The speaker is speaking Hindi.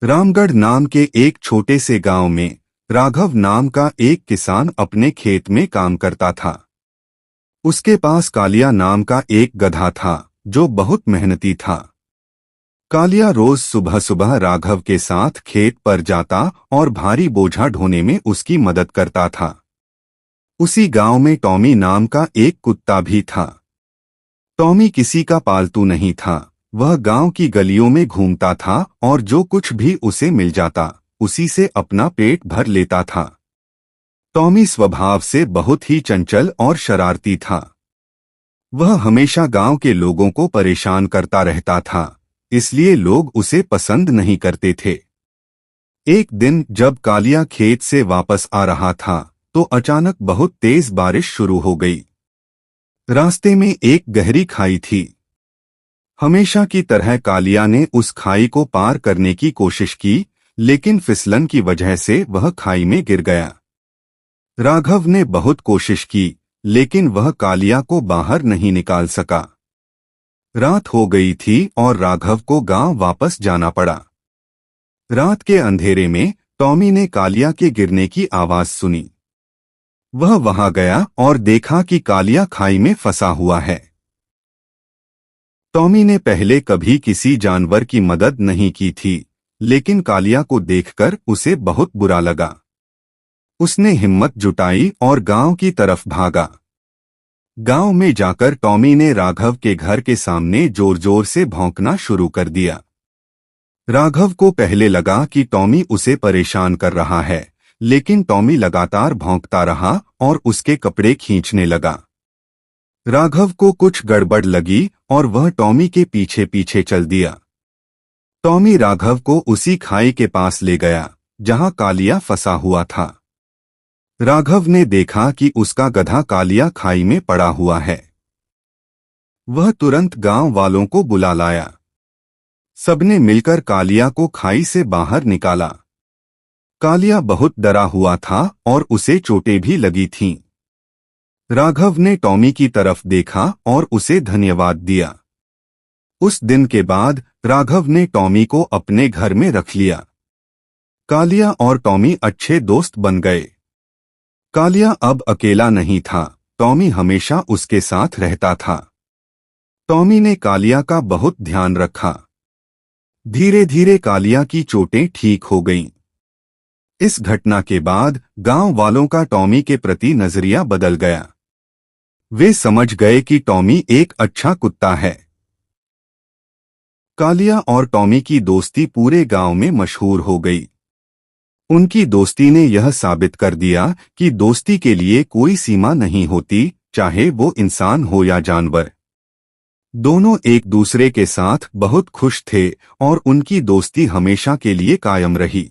रामगढ़ नाम के एक छोटे से गांव में राघव नाम का एक किसान अपने खेत में काम करता था। उसके पास कालिया नाम का एक गधा था जो बहुत मेहनती था। कालिया रोज सुबह सुबह राघव के साथ खेत पर जाता और भारी बोझा ढोने में उसकी मदद करता था। उसी गांव में टॉमी नाम का एक कुत्ता भी था। टॉमी किसी का पालतू नहीं था। वह गांव की गलियों में घूमता था और जो कुछ भी उसे मिल जाता उसी से अपना पेट भर लेता था। टॉमी स्वभाव से बहुत ही चंचल और शरारती था। वह हमेशा गांव के लोगों को परेशान करता रहता था, इसलिए लोग उसे पसंद नहीं करते थे। एक दिन जब कालिया खेत से वापस आ रहा था तो अचानक बहुत तेज बारिश शुरू हो गई। रास्ते में एक गहरी खाई थी। हमेशा की तरह कालिया ने उस खाई को पार करने की कोशिश की, लेकिन फिसलन की वजह से वह खाई में गिर गया। राघव ने बहुत कोशिश की, लेकिन वह कालिया को बाहर नहीं निकाल सका। रात हो गई थी और राघव को गांव वापस जाना पड़ा। रात के अंधेरे में टॉमी ने कालिया के गिरने की आवाज सुनी। वह वहां गया और देखा कि कालिया खाई में फंसा हुआ है। टॉमी ने पहले कभी किसी जानवर की मदद नहीं की थी, लेकिन कालिया को देखकर उसे बहुत बुरा लगा। उसने हिम्मत जुटाई और गांव की तरफ भागा। गांव में जाकर टॉमी ने राघव के घर के सामने जोर जोर से भौंकना शुरू कर दिया। राघव को पहले लगा कि टॉमी उसे परेशान कर रहा है, लेकिन टॉमी लगातार भौंकता रहा और उसके कपड़े खींचने लगा। राघव को कुछ गड़बड़ लगी और वह टॉमी के पीछे पीछे चल दिया। टॉमी राघव को उसी खाई के पास ले गया जहां कालिया फंसा हुआ था। राघव ने देखा कि उसका गधा कालिया खाई में पड़ा हुआ है। वह तुरंत गांव वालों को बुला लाया। सबने मिलकर कालिया को खाई से बाहर निकाला। कालिया बहुत डरा हुआ था और उसे चोटें भी लगी थीं। राघव ने टॉमी की तरफ देखा और उसे धन्यवाद दिया। उस दिन के बाद राघव ने टॉमी को अपने घर में रख लिया। कालिया और टॉमी अच्छे दोस्त बन गए। कालिया अब अकेला नहीं था, टॉमी हमेशा उसके साथ रहता था। टॉमी ने कालिया का बहुत ध्यान रखा। धीरे धीरे कालिया की चोटें ठीक हो गईं। इस घटना के बाद गांव वालों का टॉमी के प्रति नजरिया बदल गया। वे समझ गए कि टॉमी एक अच्छा कुत्ता है। कालिया और टॉमी की दोस्ती पूरे गांव में मशहूर हो गई। उनकी दोस्ती ने यह साबित कर दिया कि दोस्ती के लिए कोई सीमा नहीं होती, चाहे वो इंसान हो या जानवर। दोनों एक दूसरे के साथ बहुत खुश थे और उनकी दोस्ती हमेशा के लिए कायम रही।